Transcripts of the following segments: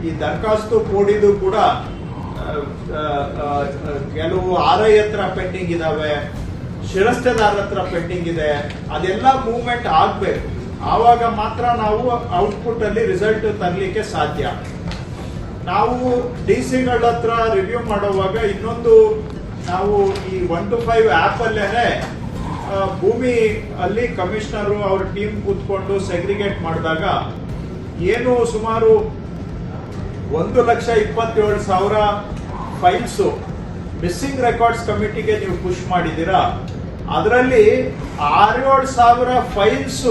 ಈ ದರಖಾಸ್ತು ಕೂಡಿದ್ದು ಕೂಡ ಕೆಲವು RI ಹತ್ರ ಪೆಂಡಿಂಗ್ ಇದಾವೆ, ಶಿರಸ್ತೆದಾರ ಹತ್ರ ಪೆಂಡಿಂಗ್ ಇದೆ. ಅದೆಲ್ಲ ಮೂವ್ಮೆಂಟ್ ಆಗ್ಬೇಕು, ಆವಾಗ ಮಾತ್ರ ನಾವು ಔಟ್ಪುಟ್ ಅಲ್ಲಿ ರಿಸಲ್ಟ್ ತರಲಿಕ್ಕೆ ಸಾಧ್ಯ. ನಾವು DC-ಗಳ ಹತ್ರ ರಿವ್ಯೂ ಮಾಡುವಾಗ ಇನ್ನೊಂದು, ನಾವು ಈ 1 to 5 ಆಪ್ ಅಲ್ಲೇನೆ ಭೂಮಿ ಅಲ್ಲಿ ಕಮಿಷನರು ಅವ್ರ ಟೀಮ್ ಕೂತ್ಕೊಂಡು ಸೆಗ್ರಿಗೇಟ್ ಮಾಡಿದಾಗ ಏನು ಸುಮಾರು 1,27,000 ಫೈಲ್ಸ್ ಮಿಸ್ಸಿಂಗ್ ರೆಕಾರ್ಡ್ಸ್ ಕಮಿಟಿಗೆ ನೀವು ಪುಷ್ ಮಾಡಿದ್ದೀರಾ. ಅದರಲ್ಲಿ 6,000 ಫೈಲ್ಸ್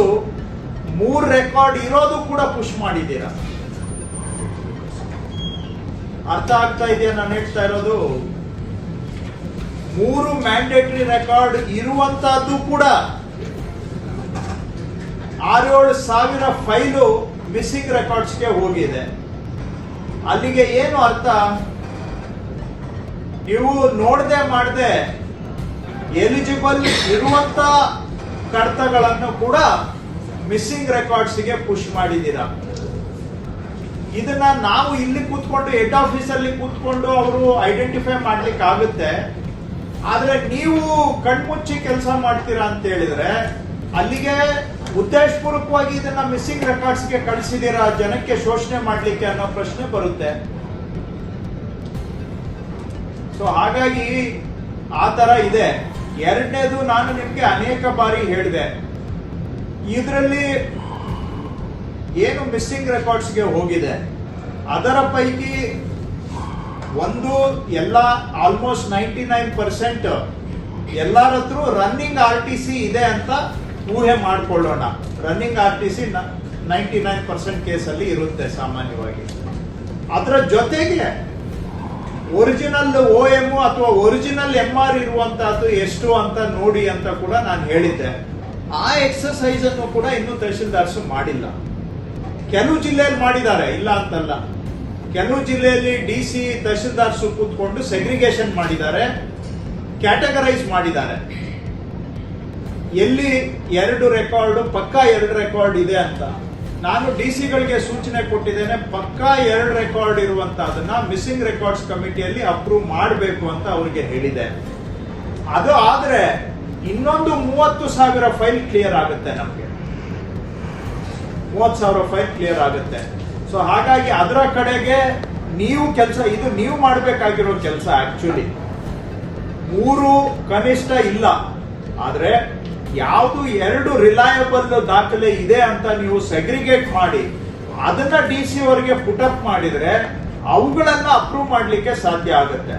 3 ರೆಕಾರ್ಡ್ ಇರೋದು ಕೂಡ ಪುಷ್ ಮಾಡಿದ್ದೀರಾ. ಅರ್ಥ ಆಗ್ತಾ ಇದೆಯಾ ನಾನು ಹೇಳ್ತಾ ಇರೋದು? 3 ಮ್ಯಾಂಡೇಟರಿ ರೆಕಾರ್ಡ್ ಇರುವಂತಹದ್ದು ಕೂಡ 6,000 ಫೈಲು ಮಿಸ್ಸಿಂಗ್ ರೆಕಾರ್ಡ್ಸ್ಗೆ ಹೋಗಿದೆ. ಅಲ್ಲಿಗೆ ಏನು ಅರ್ಥ? ನೀವು ನೋಡದೆ ಮಾಡದೆ ಎಲಿಜಿಬಲ್ ಇರುವಂತ ಕಡತಗಳನ್ನು ಕೂಡ ಮಿಸ್ಸಿಂಗ್ ರೆಕಾರ್ಡ್ಸ್ಗೆ ಪುಷ್ ಮಾಡಿದ್ದೀರಾ. ಇದನ್ನ ನಾವು ಇಲ್ಲಿ ಕೂತ್ಕೊಂಡು ಹೆಡ್ ಆಫೀಸ್ ಅಲ್ಲಿ ಕೂತ್ಕೊಂಡು ಅವರು ಐಡೆಂಟಿಫೈ ಮಾಡ್ಲಿಕ್ಕೆ ಆಗುತ್ತೆ. ಆದ್ರೆ ನೀವು ಕಣ್ಮುಚ್ಚಿ ಕೆಲಸ ಮಾಡ್ತೀರಾ ಅಂತ ಹೇಳಿದ್ರೆ ಅಲ್ಲಿಗೆ ಉದ್ದೇಶಪೂರ್ವಕವಾಗಿ ಇದನ್ನ ಮಿಸ್ಸಿಂಗ್ ರೆಕಾರ್ಡ್ಸ್ಗೆ ಕಳಿಸಿದೀರಾ, ಜನಕ್ಕೆ ಶೋಷಣೆ ಮಾಡ್ಲಿಕ್ಕೆ ಅನ್ನೋ ಪ್ರಶ್ನೆ ಬರುತ್ತೆ. ಸೊ ಹಾಗಾಗಿ ಆ ತರ ಇದೆ. ಎರಡನೇದು, ನಾನು ನಿಮ್ಗೆ ಅನೇಕ ಬಾರಿ ಹೇಳಿದೆ, ಇದರಲ್ಲಿ ಏನು ಮಿಸ್ಸಿಂಗ್ ರೆಕಾರ್ಡ್ಸ್ಗೆ ಹೋಗಿದೆ ಅದರ ಪೈಕಿ ಒಂದು ಎಲ್ಲ ಆಲ್ಮೋಸ್ಟ್ 99% ಎಲ್ಲರ ಹತ್ರ ರನ್ನಿಂಗ್ RTC ಇದೆ ಅಂತ ಊಹೆ ಮಾಡ್ಕೊಳ್ಳೋಣ. ರನ್ನಿಂಗ್ RTC 99% ಕೇಸಲ್ಲಿ ಇರುತ್ತೆ ಸಾಮಾನ್ಯವಾಗಿ. ಅದರ ಜೊತೆಗೆ ಒರಿಜಿನಲ್ OM ಅಥವಾ ಒರಿಜಿನಲ್ MR ಇರುವಂತಹದ್ದು ಎಷ್ಟು ಅಂತ ನೋಡಿ ಅಂತ ಕೂಡ ನಾನು ಹೇಳಿದ್ದೆ. ಆ ಎಕ್ಸರ್ಸೈಸ್ ಅನ್ನು ಕೂಡ ಇನ್ನೂ ತಹಶೀಲ್ದಾರ್ಸ್ ಮಾಡಿಲ್ಲ. ಕೆಲವು ಜಿಲ್ಲೆಯಲ್ಲಿ ಮಾಡಿದ್ದಾರೆ, ಇಲ್ಲ ಅಂತಲ್ಲ. ಕೆಲವು ಜಿಲ್ಲೆಯಲ್ಲಿ DC ತಹಶೀಲ್ದಾರ್ಸ್ ಕೂತ್ಕೊಂಡು ಸೆಗ್ರಿಗೇಷನ್ ಮಾಡಿದ್ದಾರೆ, ಕ್ಯಾಟಗರೈಸ್ ಮಾಡಿದ್ದಾರೆ. ಎಲ್ಲಿ 2 ರೆಕಾರ್ಡ್ ಪಕ್ಕಾ 2 ರೆಕಾರ್ಡ್ ಇದೆ ಅಂತ ನಾನು DC-ಗಳಿಗೆ ಸೂಚನೆ ಕೊಟ್ಟಿದ್ದೇನೆ. ಪಕ್ಕಾ 2 ರೆಕಾರ್ಡ್ ಇರುವಂತಹದನ್ನ ಮಿಸ್ಸಿಂಗ್ ರೆಕಾರ್ಡ್ಸ್ ಕಮಿಟಿಯಲ್ಲಿ ಅಪ್ರೂವ್ ಮಾಡಬೇಕು ಅಂತ ಅವರಿಗೆ ಹೇಳಿದೆ. ಅದು ಆದ್ರೆ ಇನ್ನೊಂದು 30,000 ಫೈಲ್ ಕ್ಲಿಯರ್ ಆಗುತ್ತೆ. ನಮಗೆ 30,000 ಫೈಲ್ ಕ್ಲಿಯರ್ ಆಗುತ್ತೆ. ಸೊ ಹಾಗಾಗಿ ಅದರ ಕಡೆಗೆ ನೀವು ಕೆಲಸ, ಇದು ನೀವು ಮಾಡಬೇಕಾಗಿರೋ ಕೆಲಸ. ಆಕ್ಚುಲಿ 3 ಕನಿಷ್ಠ ಇಲ್ಲ, ಆದ್ರೆ ಯಾವುದು 2 ರಿಲಯಬಲ್ ದಾಖಲೆ ಇದೆ ಅಂತ ನೀವು ಸೆಗ್ರಿಗೇಟ್ ಮಾಡಿ ಅದನ್ನ DC ಅವರಿಗೆ ಪುಟಪ್ ಮಾಡಿದ್ರೆ ಅವುಗಳನ್ನ ಅಪ್ರೂವ್ ಮಾಡ್ಲಿಕ್ಕೆ ಸಾಧ್ಯ ಆಗುತ್ತೆ.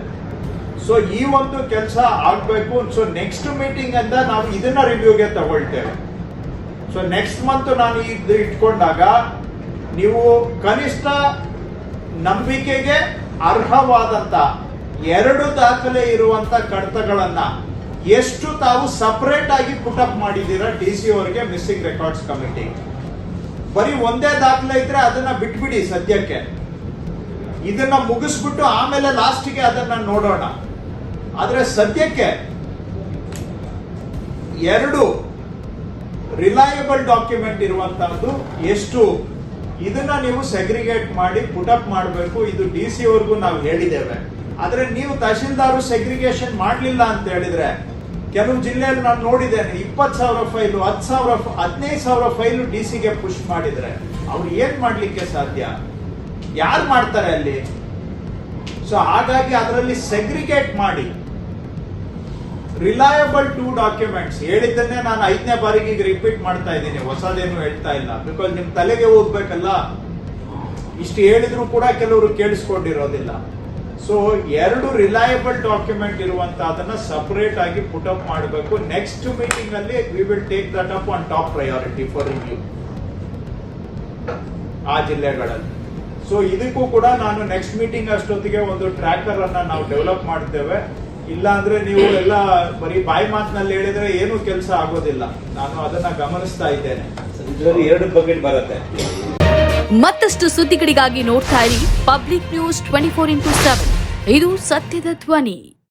ಸೊ ಈ ಒಂದು ಕೆಲಸ ಆಗ್ಬೇಕು. ಸೊ ನೆಕ್ಸ್ಟ್ ಮೀಟಿಂಗ್ ಅಂತ ನಾವು ಇದನ್ನ ರಿವ್ಯೂಗೆ ತಗೊಳ್ತೇವೆ. ಸೊ ನೆಕ್ಸ್ಟ್ ಮಂತ್ ನಾನು ಇದು ಇಟ್ಕೊಂಡಾಗ ನೀವು ಕನಿಷ್ಠ ನಂಬಿಕೆಗೆ ಅರ್ಹವಾದಂತ 2 ದಾಖಲೆ ಇರುವಂತ ಕಡತಗಳನ್ನ ಎಷ್ಟು ತಾವು ಸಪರೇಟ್ ಆಗಿ ಪುಟಪ್ ಮಾಡಿದ್ದೀರಾ DC ಅವರಿಗೆ ಮಿಸ್ಸಿಂಗ್ ರೆಕಾರ್ಡ್ಸ್ ಕಮಿಟಿ. ಬರೀ ಒಂದೇ ದಾಖಲೆ ಇದ್ರೆ ಅದನ್ನ ಬಿಟ್ಬಿಡಿ ಸದ್ಯಕ್ಕೆ, ಇದನ್ನ ಮುಗಿಸ್ಬಿಟ್ಟು ಆಮೇಲೆ ಲಾಸ್ಟ್ಗೆ ಅದನ್ನ ನೋಡೋಣ. ಆದ್ರೆ ಸದ್ಯಕ್ಕೆ 2 ರಿಲಯಬಲ್ ಡಾಕ್ಯುಮೆಂಟ್ ಇರುವಂತಹದ್ದು ಎಷ್ಟು, ಇದನ್ನ ನೀವು ಸೆಗ್ರಿಗೇಟ್ ಮಾಡಿ ಪುಟಪ್ ಮಾಡಬೇಕು. ಇದು DC ಅವ್ರಿಗೂ ನಾವು ಹೇಳಿದ್ದೇವೆ. ಆದ್ರೆ ನೀವು ತಹಶೀಲ್ದಾರು ಸೆಗ್ರಿಗೇಷನ್ ಮಾಡಲಿಲ್ಲ ಅಂತ ಹೇಳಿದ್ರೆ, ಕೆಲವು ಜಿಲ್ಲೆಯಲ್ಲಿ ನಾನು ನೋಡಿದ್ದೇನೆ 20,000 ಫೈಲು, 10,000 15,000 ಫೈಲು DC-ಗೆ ಪುಷ್ ಮಾಡಿದ್ರೆ ಅವ್ರು ಏನ್ ಮಾಡ್ಲಿಕ್ಕೆ ಸಾಧ್ಯ? ಯಾರು ಮಾಡ್ತಾರೆ ಅಲ್ಲಿ? ಸೊ ಹಾಗಾಗಿ ಅದರಲ್ಲಿ ಸೆಗ್ರಿಗೇಟ್ ಮಾಡಿ ರಿಲಯಬಲ್ 2 ಡಾಕ್ಯುಮೆಂಟ್ಸ್. ಹೇಳಿದ್ದನ್ನೇ ನಾನು 5ನೇ ಬಾರಿಗೆ ಈಗ ರಿಪೀಟ್ ಮಾಡ್ತಾ ಇದ್ದೀನಿ, ಹೊಸದೇನು ಹೇಳ್ತಾ ಇಲ್ಲ. ಬಿಕಾಸ್ ನಿಮ್ ತಲೆಗೆ ಹೋಗ್ಬೇಕಲ್ಲ, ಇಷ್ಟು ಹೇಳಿದ್ರು ಕೂಡ ಕೆಲವರು ಕೇಳಿಸ್ಕೊಂಡಿರೋದಿಲ್ಲ. ಸೊ 2 ರಿಲಯಬಲ್ ಡಾಕ್ಯುಮೆಂಟ್ ಇರುವಂತ ಅದನ್ನ ಸಪರೇಟ್ ಆಗಿ ಪುಟಪ್ ಮಾಡಬೇಕು. ನೆಕ್ಸ್ಟ್ ಮೀಟಿಂಗ್ ಅಲ್ಲಿ we will take that up on top priority for review ಆ ಜಿಲ್ಲೆಗಳಲ್ಲಿ. ಸೊ ಇದಕ್ಕೂ ಕೂಡ ನಾನು ನೆಕ್ಸ್ಟ್ ಮೀಟಿಂಗ್ ಅಷ್ಟೊತ್ತಿಗೆ ಒಂದು ಟ್ರ್ಯಾಕರ್ ಅನ್ನ ನಾವು ಡೆವಲಪ್ ಮಾಡ್ತೇವೆ. ಇಲ್ಲ ಅಂದ್ರೆ ನೀವು ಎಲ್ಲ ಬರೀ ಬಾಯಿ ಮಾತಿನಲ್ಲಿ ಹೇಳಿದ್ರೆ ಏನು ಕೆಲಸ ಆಗೋದಿಲ್ಲ. ನಾನು ಅದನ್ನ ಗಮನಿಸ್ತಾ ಇದ್ದೇನೆ. 2 ಬಕೆಟ್ ಬರುತ್ತೆ. ಮತ್ತಷ್ಟು ಸುದ್ದಿಗಳಿಗಾಗಿ ನೋಡ್ತಾ ಇರಿ ಪಬ್ಲಿಕ್ ನ್ಯೂಸ್ 24x7. ಇದು ಸತ್ಯದ ಧ್ವನಿ.